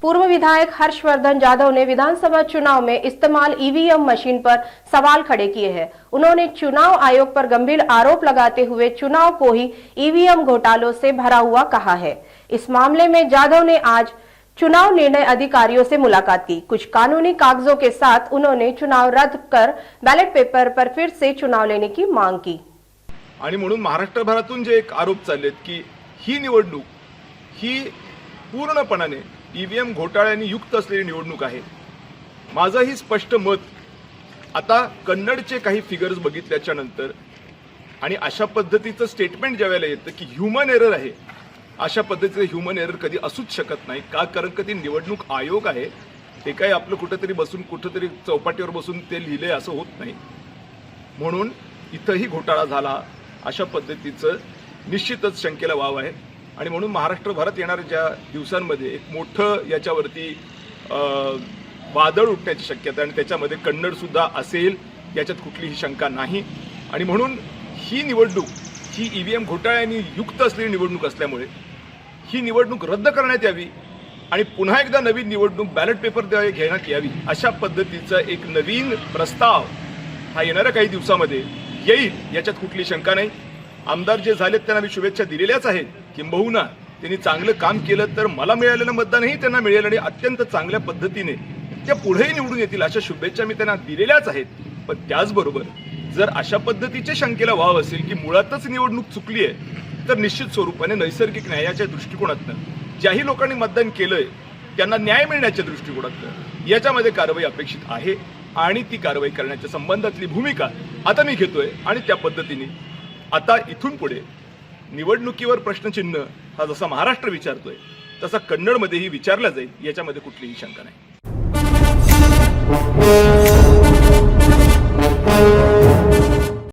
पूर्व विधायक हर्षवर्धन यादव ने विधानसभा चुनाव में इस्तेमाल ईवीएम मशीन पर सवाल खड़े किए हैं। उन्होंने चुनाव आयोग पर गंभीर आरोप लगाते हुए चुनाव को ही ईवीएम घोटालों से भरा हुआ कहा है। इस मामले में यादव ने आज चुनाव निर्णय अधिकारियों से मुलाकात की। कुछ कानूनी कागजों के साथ उन्होंने चुनाव रद्द कर बैलेट पेपर पर फिर से चुनाव लेने की मांग की। आणि म्हणून महाराष्ट्रभरातून जे एक आरोप चाललेत की ही निवडणूक ही पूर्णपणाने ईव्हीएम घोटाळ्यांनी युक्त असलेली निवडणूक आहे। माझंही स्पष्ट मत आता कन्नडचे काही फिगर्स बघितल्याच्या नंतर आणि अशा पद्धतीचं स्टेटमेंट ज्यावेळेला येतं की ह्यूमन एरर आहे, अशा पद्धतीचं ह्यूमन एरर कधी असूच शकत नाही का, कारण कधी निवडणूक आयोग आहे ते काही आपलं कुठेतरी बसून कुठेतरी चौपाटीवर बसून ते लिहिले असं होत नाही। म्हणून इथंही घोटाळा झाला अशा पद्धतीचं निश्चितच शंकेला वाव आहे आणि म्हणून महाराष्ट्रभरात येणाऱ्या ज्या दिवसांमध्ये एक मोठं याच्यावरती वादळ उठण्याची शक्यता आणि त्याच्यामध्ये कन्नड सुद्धा असेल याच्यात कुठलीही शंका नाही। आणि म्हणून ही निवडणूक ही ईव्हीएम घोटाळ्यांनी युक्त असलेली निवडणूक असल्यामुळे ही निवडणूक रद्द करण्यात यावी आणि पुन्हा एकदा नवीन निवडणूक बॅलेट पेपरद्वारे घेण्यात यावी अशा पद्धतीचा एक नवीन प्रस्ताव हा येणाऱ्या काही दिवसामध्ये येईल याच्यात कुठली शंका नाही। आमदार जे झालेत त्यांना मी शुभेच्छा दिलेल्याच आहेत, किंबहुना त्यांनी चांगलं काम केलं तर मला मिळालेलं मतदानही त्यांना मिळेल आणि अत्यंत चांगल्या पद्धतीने त्या पुढेही निवडून येतील अशा शुभेच्छा मी त्यांना दिलेल्याच आहेत। पण त्याचबरोबर जर अशा पद्धतीचे शंकेला वाव असेल की मुळातच निवडणूक चुकली आहे तर निश्चित स्वरूपाने नैसर्गिक न्यायाच्या दृष्टिकोनातून ज्याही लोकांनी मतदान केलंय त्यांना न्याय मिळण्याच्या दृष्टिकोनातून याच्यामध्ये कारवाई अपेक्षित आहे आणि ती कारवाई करण्याच्या संबंधातली भूमिका आता मी घेतोय आणि त्या पद्धतीने आता इथून पुढे निवडणुकीवर प्रश्नचिन्ह हा जसा महाराष्ट्र विचारतोय तसा कन्नडमध्येही विचारला जाईल याच्यामध्ये कुठलीही शंका नाही।